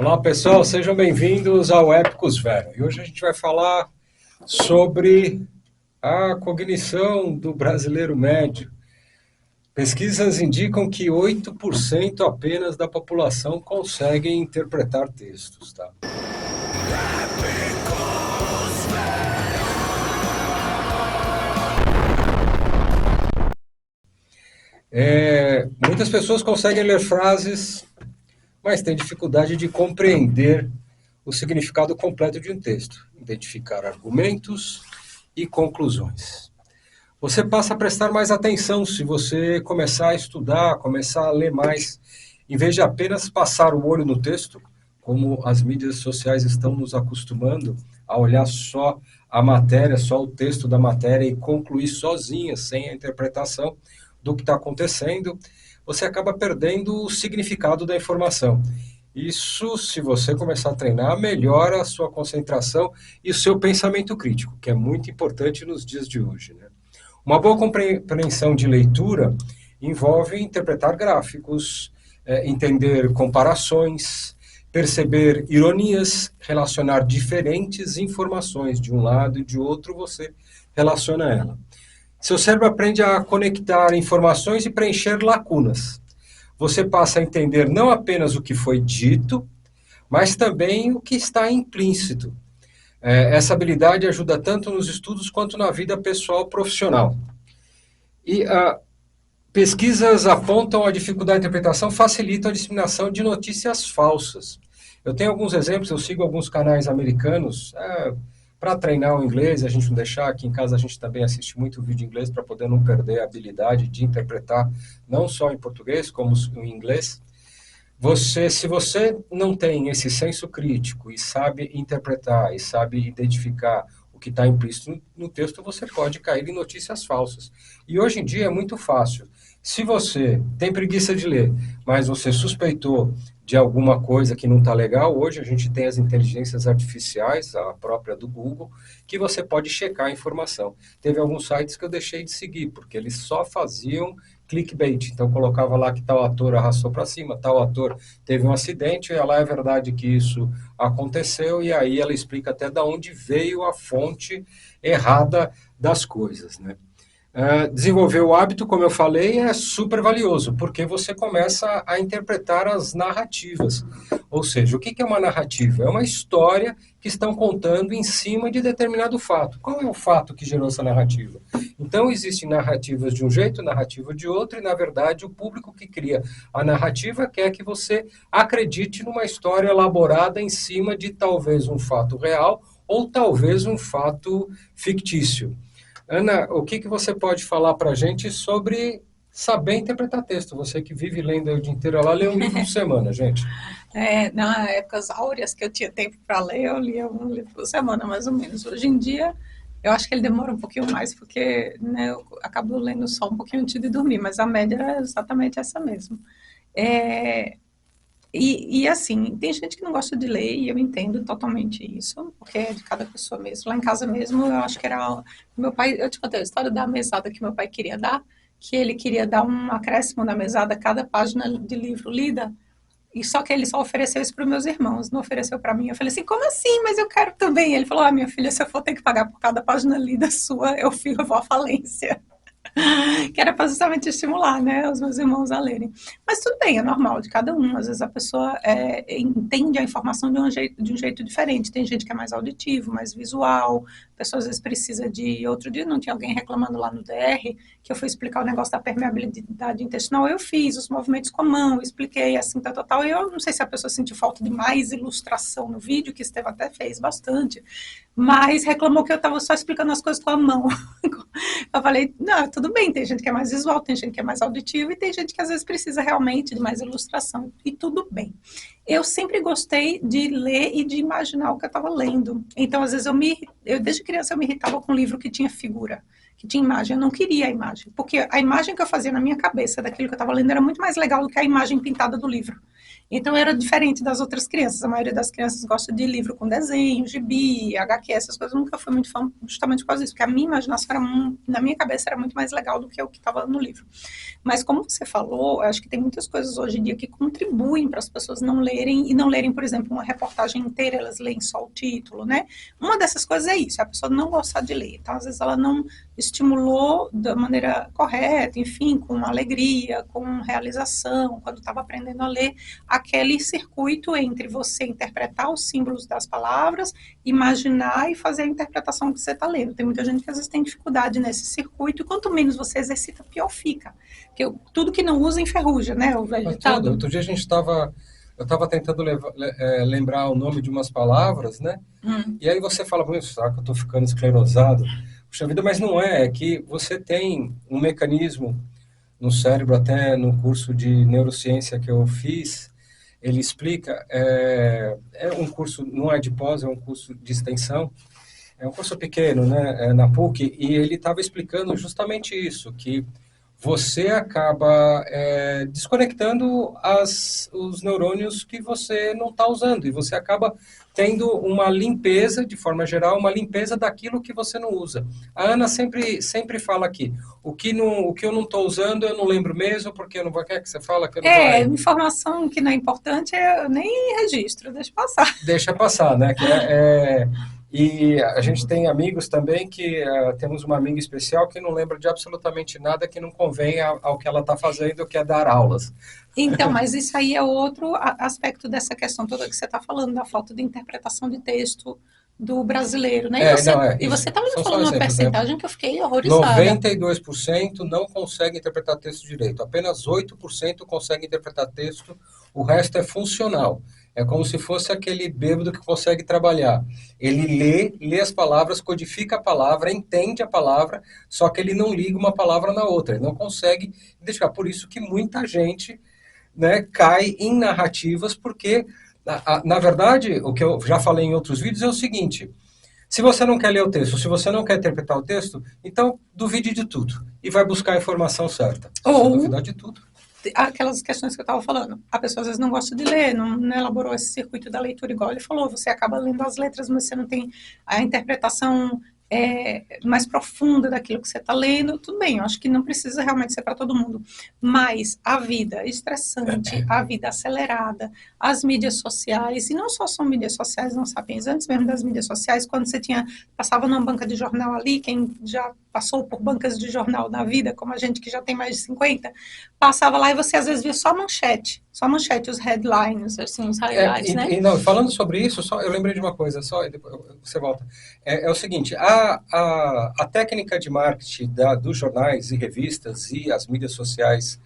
Olá pessoal, sejam bem-vindos ao Épicos Vero. E hoje a gente vai falar sobre a cognição do brasileiro médio. Pesquisas indicam que 8% apenas da população conseguem interpretar textos, tá? Muitas pessoas conseguem ler frases, mas têm dificuldade de compreender o significado completo de um texto, identificar argumentos e conclusões. Você passa a prestar mais atenção se você começar a estudar, começar a ler mais, em vez de apenas passar o olho no texto, como as mídias sociais estão nos acostumando a olhar só a matéria, só o texto da matéria e concluir sozinha, sem a interpretação do que está acontecendo, você acaba perdendo o significado da informação. Isso, se você começar a treinar, melhora a sua concentração e o seu pensamento crítico, que é muito importante nos dias de hoje, né? Uma boa compreensão de leitura envolve interpretar gráficos, entender comparações, perceber ironias, relacionar diferentes informações de um lado e de outro, você relaciona ela. Seu cérebro aprende a conectar informações e preencher lacunas. Você passa a entender não apenas o que foi dito, mas também o que está implícito. Essa habilidade ajuda tanto nos estudos quanto na vida pessoal profissional. E pesquisas apontam a dificuldade de interpretação facilita a disseminação de notícias falsas. Eu tenho alguns exemplos, eu sigo alguns canais americanos para treinar o inglês, a gente não deixar, aqui em casa a gente também assiste muito vídeo em inglês para poder não perder a habilidade de interpretar, não só em português, como em inglês. Se você não tem esse senso crítico e sabe interpretar e sabe identificar o que está implícito no texto, você pode cair em notícias falsas. E hoje em dia é muito fácil. Se você tem preguiça de ler, mas você suspeitou de alguma coisa que não está legal, hoje a gente tem as inteligências artificiais, a própria do Google, que você pode checar a informação. Teve alguns sites que eu deixei de seguir, porque eles só faziam clickbait. Então colocava lá que tal ator arrastou para cima, tal ator teve um acidente, e lá é verdade que isso aconteceu, e aí ela explica até de onde veio a fonte errada das coisas, né? Desenvolver o hábito, como eu falei, é super valioso, porque você começa a interpretar as narrativas. Ou seja, o que é uma narrativa? É uma história que estão contando em cima de determinado fato. Qual é o fato que gerou essa narrativa? Então, existem narrativas de um jeito, narrativa de outro, e, na verdade, o público que cria a narrativa quer que você acredite numa história elaborada em cima de talvez um fato real ou talvez um fato fictício. Ana, o que você pode falar para a gente sobre saber interpretar texto? Você que vive lendo o dia inteiro, ela lê um livro por semana, gente. Na épocas áureas que eu tinha tempo para ler, eu lia um livro por semana, mais ou menos. Hoje em dia, eu acho que ele demora um pouquinho mais, porque né, eu acabo lendo só um pouquinho antes de dormir, mas a média é exatamente essa mesmo. É, assim, tem gente que não gosta de ler, e eu entendo totalmente isso, porque é de cada pessoa mesmo. Lá em casa mesmo, eu acho que era. Meu pai, eu te contei a história da mesada que meu pai queria dar, que ele queria dar um acréscimo na mesada a cada página de livro lida. E só que ele só ofereceu isso para os meus irmãos, não ofereceu para mim. Eu falei assim, como assim? Mas eu quero também. Ele falou, minha filha, se eu for ter que pagar por cada página lida sua, eu vou à falência. Que era para justamente estimular, né, os meus irmãos a lerem. Mas tudo bem, é normal de cada um. Às vezes a pessoa entende a informação de um jeito diferente. Tem gente que é mais auditivo, mais visual. A pessoa às vezes precisa de... Outro dia não tinha alguém reclamando lá no DR que eu fui explicar o negócio da permeabilidade intestinal. Eu fiz os movimentos com a mão, expliquei assim, tal, tal, tal. E eu não sei se a pessoa sentiu falta de mais ilustração no vídeo, que Esteva até fez bastante, mas reclamou que eu estava só explicando as coisas com a mão. Eu falei, não, tudo bem, tem gente que é mais visual, tem gente que é mais auditiva e tem gente que às vezes precisa realmente de mais ilustração, e tudo bem. Eu sempre gostei de ler e de imaginar o que eu estava lendo. Então, às vezes, desde criança eu me irritava com um livro que tinha figura, que tinha imagem. Eu não queria a imagem, porque a imagem que eu fazia na minha cabeça daquilo que eu estava lendo era muito mais legal do que a imagem pintada do livro. Então, era diferente das outras crianças. A maioria das crianças gosta de livro com desenho, gibi, HQ, essas coisas. Eu nunca fui muito fã justamente por causa disso, porque a minha imaginação era, na minha cabeça era muito mais legal do que o que estava no livro. Mas, como você falou, eu acho que tem muitas coisas hoje em dia que contribuem para as pessoas não lerem, e não lerem, por exemplo, uma reportagem inteira, elas leem só o título, né? Uma dessas coisas é isso, a pessoa não gostar de ler. Então, às vezes, ela não estimulou da maneira correta, enfim, com alegria, com realização, quando estava aprendendo a ler, aquele circuito entre você interpretar os símbolos das palavras, imaginar e fazer a interpretação que você está lendo. Tem muita gente que às vezes tem dificuldade nesse circuito, e quanto menos você exercita, pior fica. Porque tudo que não usa enferruja, né? O velho ditado. Outro dia eu estava tentando lembrar o nome de umas palavras, né? E aí você fala, será que eu estou ficando esclerosado? Puxa vida, mas não é que você tem um mecanismo no cérebro, até no curso de neurociência que eu fiz, ele explica, um curso, não é de pós, é um curso de extensão, é um curso pequeno, né, na PUC, e ele estava explicando justamente isso, que você acaba desconectando os neurônios que você não está usando, e você acaba tendo uma limpeza, de forma geral, uma limpeza daquilo que você não usa. A Ana sempre fala aqui, o que eu não estou usando, eu não lembro mesmo, porque eu não vou... Quer que você fala? Que eu não vou... Informação que não é importante, eu nem registro, deixa passar. Deixa passar, né? E a gente tem amigos também que temos uma amiga especial que não lembra de absolutamente nada que não convém ao que ela está fazendo, que é dar aulas. Então, mas isso aí é outro aspecto dessa questão toda que você está falando, da falta de interpretação de texto do brasileiro, né? E você estava me falando uma percentagem que eu fiquei horrorizada. 92% não consegue interpretar texto direito, apenas 8% consegue interpretar texto, o resto é funcional. É como se fosse aquele bêbado que consegue trabalhar. Ele lê as palavras, codifica a palavra, entende a palavra, só que ele não liga uma palavra na outra. Ele não consegue identificar. Por isso que muita gente, né, cai em narrativas, porque, na verdade, o que eu já falei em outros vídeos é o seguinte: se você não quer ler o texto, se você não quer interpretar o texto, então duvide de tudo e vai buscar a informação certa. Se você duvidar de tudo... Aquelas questões que eu estava falando, a pessoa às vezes não gosta de ler, não elaborou esse circuito da leitura igual ele falou, você acaba lendo as letras, mas você não tem a interpretação mais profunda daquilo que você está lendo. Tudo bem, eu acho que não precisa realmente ser para todo mundo, mas a vida estressante, a vida acelerada, as mídias sociais, e não só são mídias sociais, não sapiens, antes mesmo das mídias sociais, quando você passava numa banca de jornal ali, quem já passou por bancas de jornal na vida, como a gente que já tem mais de 50, passava lá e você às vezes via só manchete, os headlines, assim, os highlights, né? Não, falando sobre isso, eu lembrei de uma coisa, só depois você volta. É o seguinte, a técnica de marketing dos jornais e revistas e as mídias sociais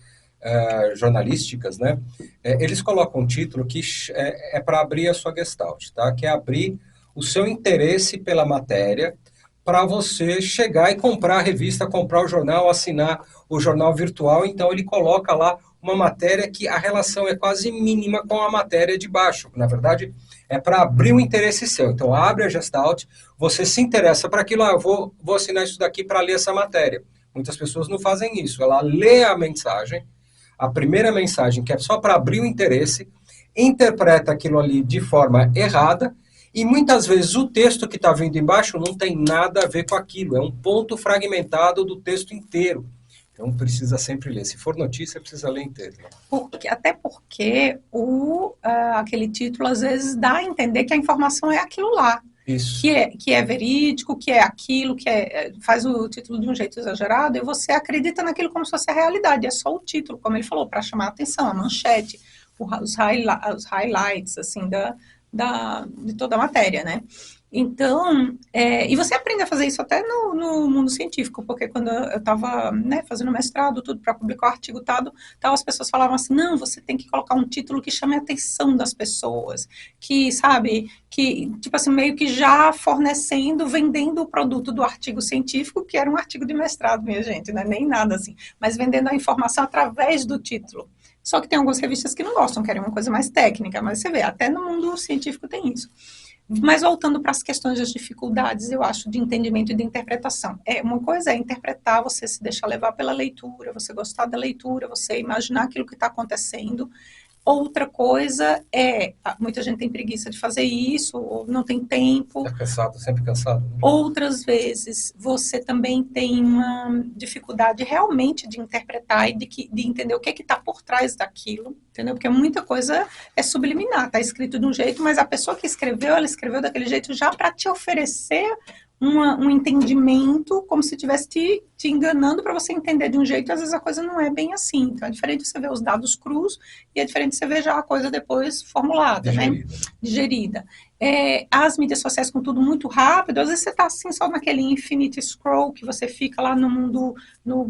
jornalísticas, né? Eles colocam um título que é para abrir a sua gestalt, tá? Que é abrir o seu interesse pela matéria, para você chegar e comprar a revista, comprar o jornal, assinar o jornal virtual. Então ele coloca lá uma matéria que a relação é quase mínima com a matéria de baixo. Na verdade, é para abrir o interesse seu. Então abre a Gestalt, você se interessa para aquilo, eu vou assinar isso daqui para ler essa matéria. Muitas pessoas não fazem isso, ela lê a mensagem, a primeira mensagem, que é só para abrir o interesse, interpreta aquilo ali de forma errada, e muitas vezes o texto que está vindo embaixo não tem nada a ver com aquilo, é um ponto fragmentado do texto inteiro. Então precisa sempre ler. Se for notícia, precisa ler inteiro. Até porque aquele título às vezes dá a entender que a informação é aquilo lá. Isso. Que é verídico, que é aquilo, faz o título de um jeito exagerado, e você acredita naquilo como se fosse a realidade. É só o título, como ele falou, para chamar a atenção, a manchete, os highlights, assim, de toda a matéria, né? Então, e você aprende a fazer isso até no mundo científico, porque quando eu estava fazendo mestrado, tudo para publicar o artigo tal, as pessoas falavam assim, não, você tem que colocar um título que chame a atenção das pessoas, que, sabe, que, tipo assim, meio que já vendendo o produto do artigo científico, que era um artigo de mestrado, minha gente, não é nem nada assim, mas vendendo a informação através do título. Só que tem algumas revistas que não gostam, querem uma coisa mais técnica, mas você vê, até no mundo científico tem isso. Mas voltando para as questões das dificuldades, eu acho, de entendimento e de interpretação. Uma coisa é interpretar, você se deixar levar pela leitura, você gostar da leitura, você imaginar aquilo que está acontecendo. Outra coisa muita gente tem preguiça de fazer isso, ou não tem tempo. É cansado, sempre cansado. Né? Outras vezes, você também tem uma dificuldade realmente de interpretar e de entender o que está por trás daquilo, entendeu? Porque muita coisa é subliminar, está escrito de um jeito, mas a pessoa que escreveu, ela escreveu daquele jeito já para te oferecer um entendimento, como se estivesse te enganando para você entender de um jeito, e às vezes a coisa não é bem assim. Então, é diferente você ver os dados crus e é diferente você ver já a coisa depois formulada, Digerida. né? Digerida. As mídias sociais com tudo muito rápido, às vezes você está assim só naquele infinite scroll que você fica lá no mundo, no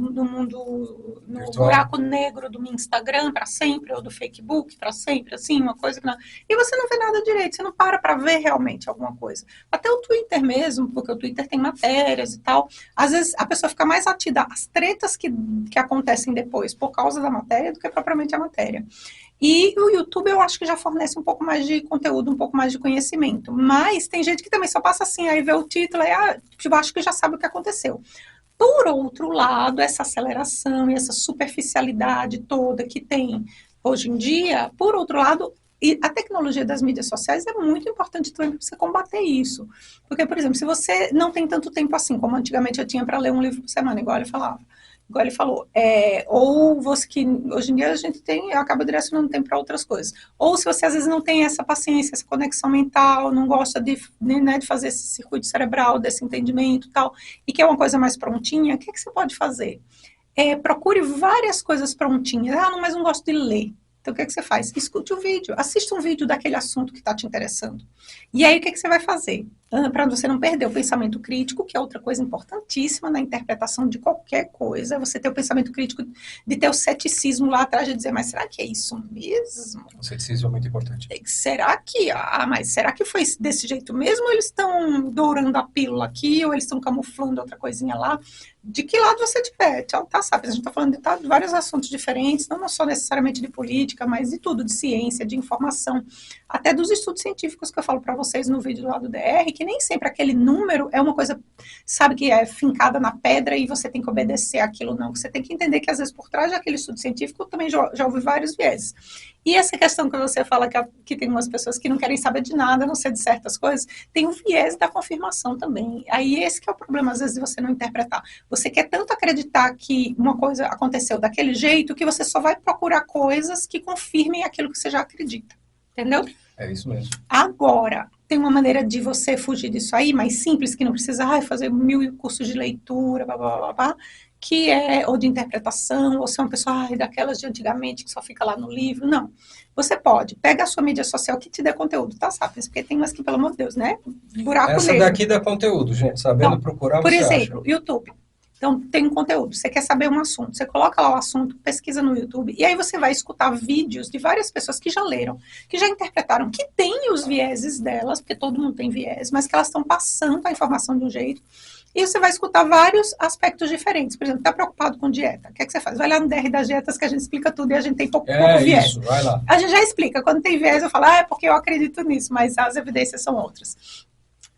buraco negro do Instagram para sempre, ou do Facebook para sempre, assim, uma coisa que não... E você não vê nada direito, você não para ver realmente alguma coisa. Até o Twitter mesmo, porque o Twitter tem matérias e tal, às vezes a pessoa fica mais atida às tretas que acontecem depois por causa da matéria do que propriamente a matéria. E o YouTube eu acho que já fornece um pouco mais de conteúdo, um pouco mais de conhecimento. Mas tem gente que também só passa assim, aí vê o título e eu acho que já sabe o que aconteceu. Por outro lado, essa aceleração e essa superficialidade toda que tem hoje em dia, por outro lado, e a tecnologia das mídias sociais é muito importante também para você combater isso. Porque, por exemplo, se você não tem tanto tempo assim, como antigamente eu tinha para ler um livro por semana, igual ele falava, igual ele falou, ou você que hoje em dia a gente acaba direcionando tempo para outras coisas, ou se você às vezes não tem essa paciência, essa conexão mental, não gosta de fazer esse circuito cerebral, desse entendimento e tal, e quer uma coisa mais prontinha, o que você pode fazer? Procure várias coisas prontinhas, mas não gosto de ler. Então, o que você faz? Escute o vídeo, assista um vídeo daquele assunto que está te interessando. E aí, o que você vai fazer? Para você não perder o pensamento crítico, que é outra coisa importantíssima na interpretação de qualquer coisa, você ter o pensamento crítico, de ter o ceticismo lá atrás, de dizer, mas será que é isso mesmo? O ceticismo é muito importante. Mas será que foi desse jeito mesmo? Ou eles estão dourando a pílula aqui, ou eles estão camuflando outra coisinha lá? De que lado você tiver, tá, sabe? A gente está falando de vários assuntos diferentes, não só necessariamente de política, mas de tudo, de ciência, de informação, até dos estudos científicos que eu falo para vocês no vídeo lá do DR, que nem sempre aquele número é uma coisa, sabe, que é fincada na pedra e você tem que obedecer aquilo, não. Você tem que entender que, às vezes, por trás daquele estudo científico, eu também já ouvi vários vieses. E essa questão que você fala que tem umas pessoas que não querem saber de nada, a não ser de certas coisas, tem o viés da confirmação também. Aí esse que é o problema, às vezes, de você não interpretar. Você quer tanto acreditar que uma coisa aconteceu daquele jeito que você só vai procurar coisas que confirmem aquilo que você já acredita. Entendeu? É isso mesmo. Agora, tem uma maneira de você fugir disso aí, mais simples, que não precisa fazer 1000 cursos de leitura, blá, blá, blá, blá, que ou de interpretação, ou ser uma pessoa daquelas de antigamente que só fica lá no livro. Não. Você pode. Pega a sua mídia social que te dê conteúdo, tá, Sapiens? Porque tem umas que, pelo amor de Deus, né? Buraco Essa negro. daqui dá conteúdo, gente. Sabendo Então, procurar, por você exemplo, acha. YouTube. Então, tem um conteúdo, você quer saber um assunto, você coloca lá o assunto, pesquisa no YouTube, e aí você vai escutar vídeos de várias pessoas que já leram, que já interpretaram, que têm os vieses delas, porque todo mundo tem viés, mas que elas estão passando a informação de um jeito, e você vai escutar vários aspectos diferentes. Por exemplo, está preocupado com dieta, o que é que você faz? Vai lá no DR das dietas que a gente explica tudo e a gente tem pouco viés. Isso, vai lá. A gente já explica, quando tem viés eu falo, é porque eu acredito nisso, mas as evidências são outras.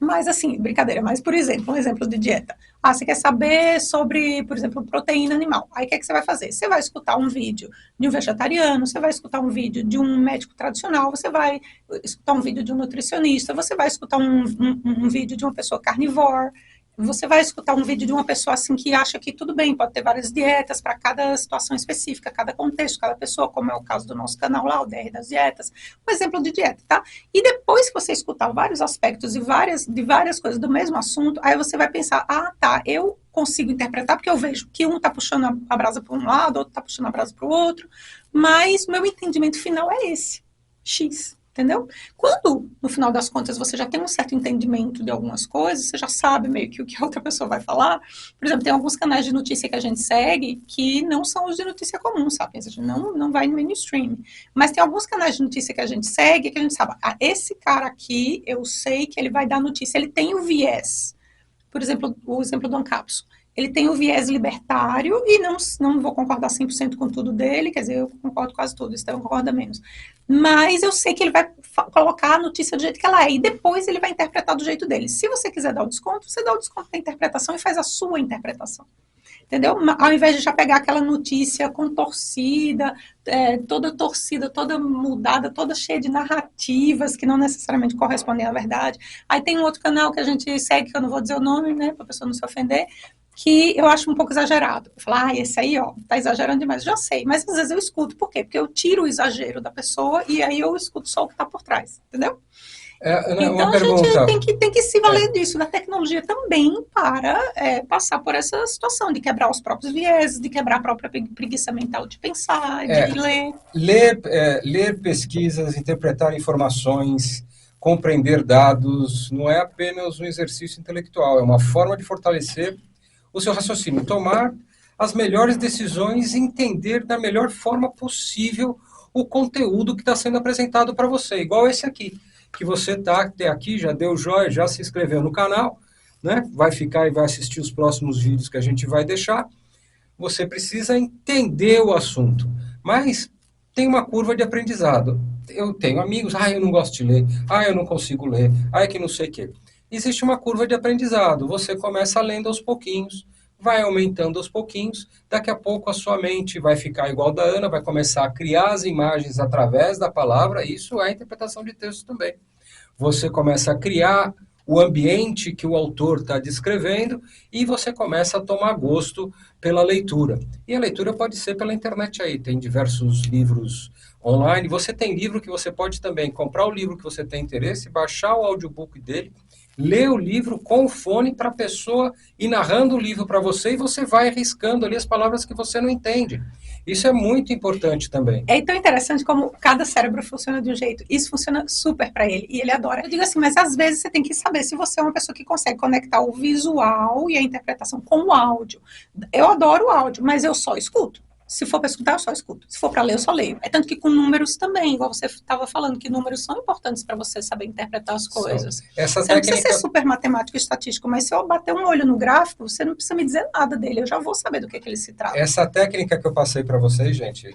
Mas assim, brincadeira, mas por exemplo, um exemplo de dieta. Você quer saber sobre, por exemplo, proteína animal. Aí o que é que você vai fazer? Você vai escutar um vídeo de um vegetariano, você vai escutar um vídeo de um médico tradicional, você vai escutar um vídeo de um nutricionista, você vai escutar um vídeo de uma pessoa carnívora, você vai escutar um vídeo de uma pessoa assim que acha que tudo bem, pode ter várias dietas para cada situação específica, cada contexto, cada pessoa, como é o caso do nosso canal lá, o DR das dietas, um exemplo de dieta, tá? E depois que você escutar vários aspectos de várias coisas do mesmo assunto, aí você vai pensar, tá, eu consigo interpretar, porque eu vejo que um tá puxando a brasa para um lado, outro tá puxando a brasa para o outro, mas meu entendimento final é esse, X. Entendeu? Quando, no final das contas, você já tem um certo entendimento de algumas coisas, você já sabe meio que o que a outra pessoa vai falar. Por exemplo, tem alguns canais de notícia que a gente segue que não são os de notícia comum, sabe? A gente não vai no mainstream. Mas tem alguns canais de notícia que a gente segue que a gente sabe, esse cara aqui, eu sei que ele vai dar notícia, ele tem o viés. Por exemplo, o exemplo do Ancapso. ele tem o viés libertário, e não vou concordar 100% com tudo dele, quer dizer, eu concordo quase tudo, Estevão concorda menos. Mas eu sei que ele vai colocar a notícia do jeito que ela é, e depois ele vai interpretar do jeito dele. Se você quiser dar o desconto, você dá o desconto da interpretação e faz a sua interpretação. Entendeu? Ao invés de já pegar aquela notícia contorcida, toda mudada, toda cheia de narrativas que não necessariamente correspondem à verdade. Aí tem um outro canal que a gente segue, que eu não vou dizer o nome, né, para a pessoa não se ofender, que eu acho um pouco exagerado. Eu falo, esse aí, ó, tá exagerando demais. Já sei, mas às vezes eu escuto. Por quê? Porque eu tiro o exagero da pessoa e aí eu escuto só o que está por trás, entendeu? Então a gente tem que se valer disso, da tecnologia também, para passar por essa situação de quebrar os próprios vieses, de quebrar a própria preguiça mental de pensar, de ler. Ler pesquisas, interpretar informações, compreender dados, não é apenas um exercício intelectual, é uma forma de fortalecer o seu raciocínio, tomar as melhores decisões e entender da melhor forma possível o conteúdo que está sendo apresentado para você, igual esse aqui, que você está até aqui, já deu joia, já se inscreveu no canal, né? Vai ficar e vai assistir os próximos vídeos que a gente vai deixar. Você precisa entender o assunto, mas tem uma curva de aprendizado. Eu tenho amigos, eu não gosto de ler, eu não consigo ler, que não sei o quê. Existe uma curva de aprendizado, você começa lendo aos pouquinhos, vai aumentando aos pouquinhos, daqui a pouco a sua mente vai ficar igual da Ana, vai começar a criar as imagens através da palavra, isso é interpretação de texto também. Você começa a criar o ambiente que o autor está descrevendo e você começa a tomar gosto pela leitura. E a leitura pode ser pela internet aí, tem diversos livros online. Você tem livro que você pode também comprar o livro que você tem interesse, baixar o audiobook dele, ler o livro com o fone para a pessoa ir narrando o livro para você e você vai riscando ali as palavras que você não entende. Isso é muito importante também. É tão interessante como cada cérebro funciona de um jeito. Isso funciona super para ele e ele adora. Eu digo assim, mas às vezes você tem que saber se você é uma pessoa que consegue conectar o visual e a interpretação com o áudio. Eu adoro o áudio, mas eu só escuto. Se for para escutar, eu só escuto. Se for para ler, eu só leio. É tanto que com números também, igual você estava falando, que números são importantes para você saber interpretar as coisas. Você não precisa ser super matemático e estatístico, mas se eu bater um olho no gráfico, você não precisa me dizer nada dele, eu já vou saber do que ele se trata. Essa técnica que eu passei para vocês, gente,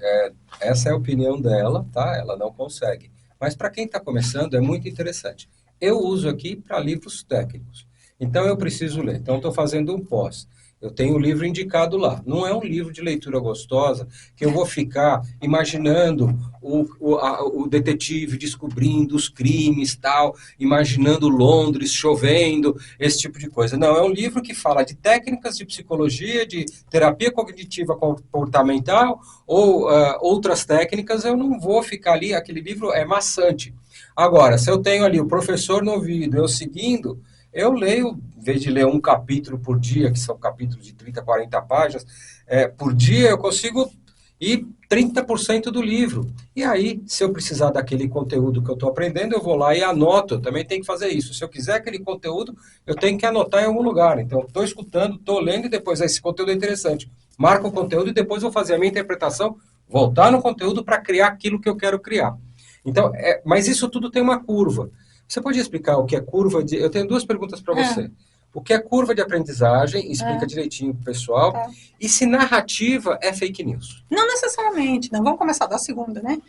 essa é a opinião dela, tá? Ela não consegue. Mas para quem está começando, é muito interessante. Eu uso aqui para livros técnicos. Então eu preciso ler. Então estou fazendo um pós. Eu tenho o livro indicado lá. Não é um livro de leitura gostosa que eu vou ficar imaginando o detetive descobrindo os crimes, tal, imaginando Londres chovendo, esse tipo de coisa. Não, é um livro que fala de técnicas de psicologia, de terapia cognitiva comportamental ou outras técnicas. Eu não vou ficar ali, aquele livro é maçante. Agora, se eu tenho ali o professor no ouvido, eu seguindo, eu leio, em vez de ler um capítulo por dia, que são capítulos de 30, 40 páginas, por dia eu consigo ir 30% do livro. E aí, se eu precisar daquele conteúdo que eu estou aprendendo, eu vou lá e anoto. Eu também tenho que fazer isso. Se eu quiser aquele conteúdo, eu tenho que anotar em algum lugar. Então, estou escutando, estou lendo e depois, esse conteúdo é interessante. Marco o conteúdo e depois vou fazer a minha interpretação, voltar no conteúdo para criar aquilo que eu quero criar. Então, mas isso tudo tem uma curva. Você pode explicar o que é curva de... Eu tenho duas perguntas para você. O que é curva de aprendizagem, explica direitinho para o pessoal. E se narrativa é fake news? Não necessariamente, não. Vamos começar da segunda, né?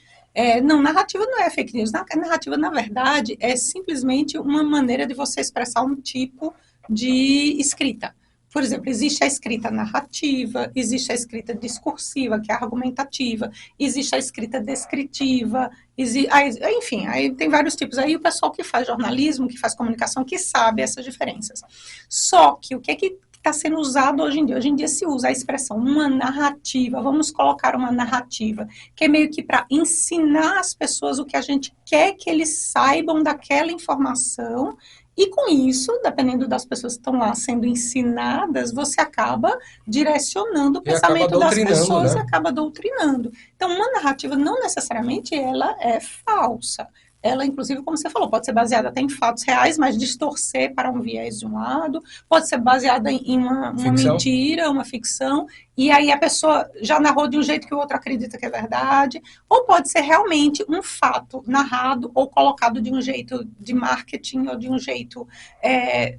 Não, narrativa não é fake news. Narrativa, na verdade, é simplesmente uma maneira de você expressar um tipo de escrita. Por exemplo, existe a escrita narrativa, existe a escrita discursiva, que é argumentativa, existe a escrita descritiva, enfim, aí tem vários tipos. Aí o pessoal que faz jornalismo, que faz comunicação, que sabe essas diferenças. Só que o que é que está sendo usado hoje em dia? Hoje em dia se usa a expressão uma narrativa, vamos colocar uma narrativa, que é meio que para ensinar as pessoas o que a gente quer que eles saibam daquela informação. E com isso, dependendo das pessoas que estão lá sendo ensinadas, você acaba direcionando o pensamento das pessoas, né? Acaba doutrinando. Então, uma narrativa não necessariamente ela é falsa. Ela, inclusive, como você falou, pode ser baseada até em fatos reais, mas distorcer para um viés de um lado, pode ser baseada em uma mentira, uma ficção. e aí a pessoa já narrou de um jeito que o outro acredita que é verdade, ou pode ser realmente um fato narrado ou colocado de um jeito de marketing ou de um jeito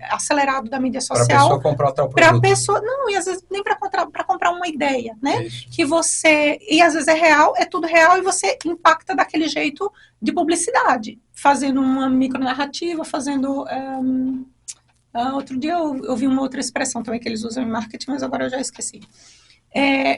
acelerado da mídia Para a social, pessoa comprar tal para a produto. pessoa, não, e às vezes nem para comprar uma ideia, né? Isso. Que você, e às vezes é real, é tudo real, e você impacta daquele jeito de publicidade, fazendo uma micronarrativa, fazendo... outro dia eu vi uma outra expressão também que eles usam em marketing, mas agora eu já esqueci.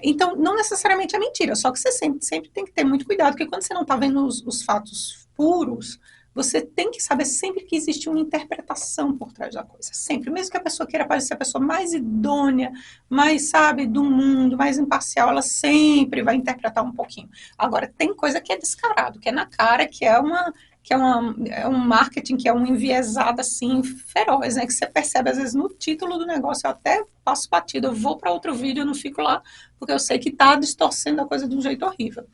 Então, não necessariamente é mentira, só que você sempre tem que ter muito cuidado, porque quando você não está vendo os fatos puros, você tem que saber sempre que existe uma interpretação por trás da coisa. Sempre. Mesmo que a pessoa queira parecer a pessoa mais idônea, mais, sabe, do mundo, mais imparcial, ela sempre vai interpretar um pouquinho. Agora, tem coisa que é descarado, que é na cara, é um marketing, que é um enviesado assim, feroz, né? Que você percebe, às vezes, no título do negócio, eu até passo batido, eu vou para outro vídeo, eu não fico lá, porque eu sei que está distorcendo a coisa de um jeito horrível.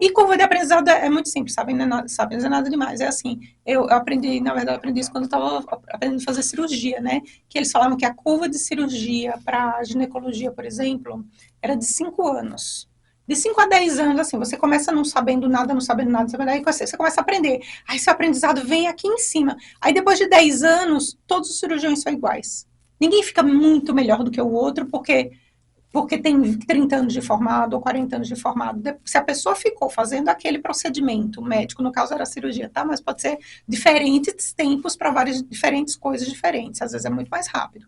E curva de aprendizado é muito simples, sabe? Não é nada demais. É assim, eu aprendi, na verdade, aprendi isso quando eu estava aprendendo a fazer cirurgia, né? Que eles falavam que a curva de cirurgia para ginecologia, por exemplo, era de 5 anos. De 5 a 10 anos, assim, você começa não sabendo nada, aí você começa a aprender. Aí seu aprendizado vem aqui em cima. Aí depois de 10 anos, todos os cirurgiões são iguais. Ninguém fica muito melhor do que o outro, porque tem 30 anos de formado ou 40 anos de formado. Se a pessoa ficou fazendo aquele procedimento médico, no caso era cirurgia, tá? Mas pode ser diferentes tempos para várias diferentes coisas diferentes. Às vezes é muito mais rápido.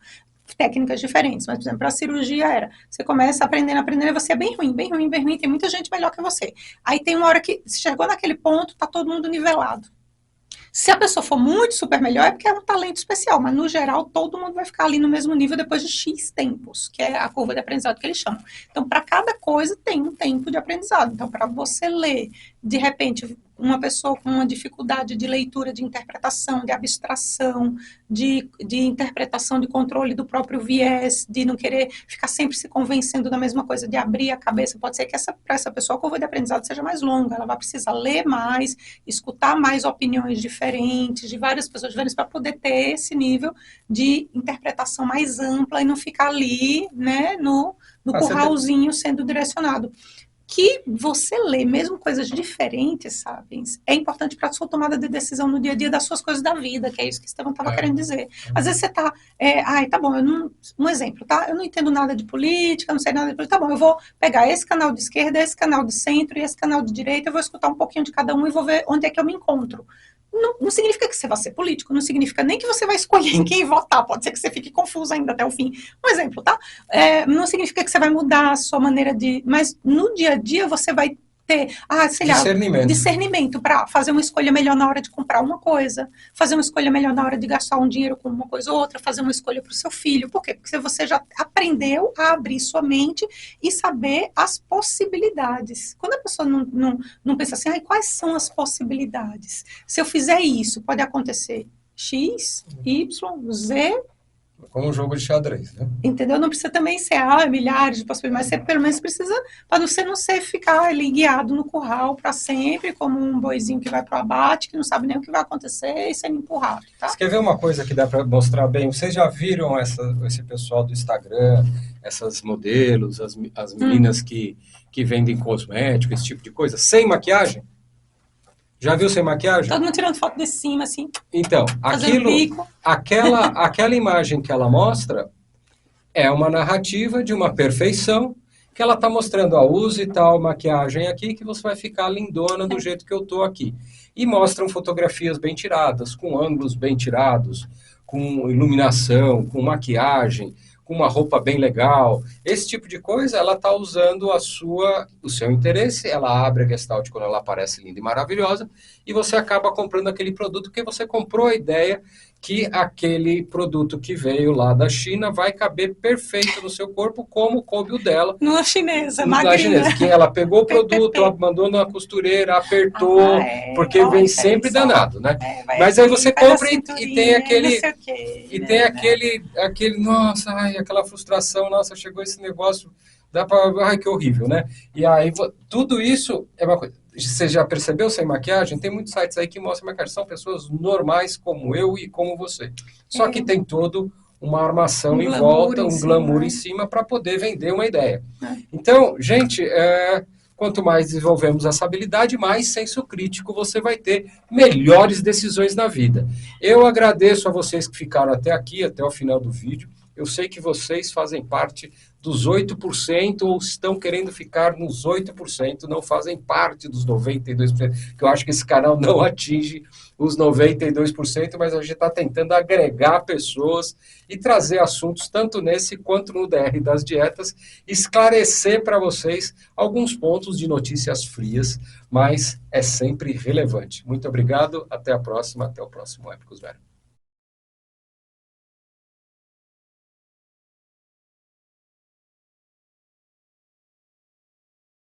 Técnicas diferentes, mas, por exemplo, para a cirurgia você começa aprendendo, e você é bem ruim, bem ruim, bem ruim, tem muita gente melhor que você. Aí tem uma hora que chegou naquele ponto, tá todo mundo nivelado. Se a pessoa for muito super melhor, é porque é um talento especial, mas no geral todo mundo vai ficar ali no mesmo nível depois de X tempos, que é a curva de aprendizado que eles chamam. Então, para cada coisa tem um tempo de aprendizado. Então, para você ler, de repente, uma pessoa com uma dificuldade de leitura, de interpretação, de abstração, de interpretação, de controle do próprio viés, de não querer ficar sempre se convencendo da mesma coisa, de abrir a cabeça, pode ser que para essa pessoa a curva de aprendizado seja mais longa, ela vai precisar ler mais, escutar mais opiniões diferentes, de várias pessoas diferentes, para poder ter esse nível de interpretação mais ampla e não ficar ali, né, no curralzinho sendo direcionado. Que você lê mesmo coisas diferentes, sabe? É importante para a sua tomada de decisão no dia a dia das suas coisas da vida, que é isso que o Estevão estava querendo dizer. Às vezes você está, tá bom, um exemplo, tá? Eu não entendo nada de política, não sei nada de política, tá bom, eu vou pegar esse canal de esquerda, esse canal de centro e esse canal de direita, eu vou escutar um pouquinho de cada um e vou ver onde é que eu me encontro. Não significa que você vai ser político, não significa nem que você vai escolher em quem votar, pode ser que você fique confuso ainda até o fim. Um exemplo, tá? Não significa que você vai mudar a sua maneira de... Mas no dia a dia você vai ter, sei lá, discernimento para fazer uma escolha melhor na hora de comprar uma coisa, fazer uma escolha melhor na hora de gastar um dinheiro com uma coisa ou outra, fazer uma escolha para o seu filho. Por quê? Porque você já aprendeu a abrir sua mente e saber as possibilidades. Quando a pessoa não pensa assim, quais são as possibilidades? Se eu fizer isso, pode acontecer X, Y, Z... Como um jogo de xadrez, né? Entendeu? Não precisa também ser milhares de possibilidades, mas você pelo menos precisa, para você não ficar ali guiado no curral para sempre, como um boizinho que vai para o abate, que não sabe nem o que vai acontecer e sendo empurrado. Tá? Você quer ver uma coisa que dá para mostrar bem? Vocês já viram esse pessoal do Instagram, essas modelos, as meninas que vendem cosmético, esse tipo de coisa, sem maquiagem? Já viu sem maquiagem? Todo mundo tirando foto de cima, assim. Então, aquela imagem que ela mostra é uma narrativa de uma perfeição que ela está mostrando, use tal maquiagem aqui que você vai ficar lindona do jeito que eu tô aqui. E mostram fotografias bem tiradas, com ângulos bem tirados, com iluminação, com maquiagem, com uma roupa bem legal. Esse tipo de coisa, ela está usando o seu interesse, ela abre a Gestalt quando ela aparece linda e maravilhosa, e você acaba comprando aquele produto porque você comprou a ideia que aquele produto que veio lá da China vai caber perfeito no seu corpo, como coube o dela. Numa chinesa, magrinha. Chinesa, que ela pegou o produto, mandou na costureira, apertou, porque vem sempre danado, né? Mas aí você compra e tem aquele... aquele, nossa, aquela frustração, nossa, chegou esse negócio, dá para... que horrível, né? E aí, tudo isso é uma coisa... Você já percebeu sem maquiagem? Tem muitos sites aí que mostram maquiagem. São pessoas normais como eu e como você. Só que tem todo uma armação Um em glamour volta, em um cima, glamour né? em cima para poder vender uma ideia. É. Então, gente, quanto mais desenvolvemos essa habilidade, mais senso crítico você vai ter, melhores decisões na vida. Eu agradeço a vocês que ficaram até aqui, até o final do vídeo. Eu sei que vocês fazem parte dos 8% ou estão querendo ficar nos 8%, não fazem parte dos 92%, que eu acho que esse canal não atinge os 92%, mas a gente está tentando agregar pessoas e trazer assuntos tanto nesse quanto no DR das dietas, esclarecer para vocês alguns pontos de notícias frias, mas é sempre relevante. Muito obrigado, até a próxima, até o próximo Épicos Velho.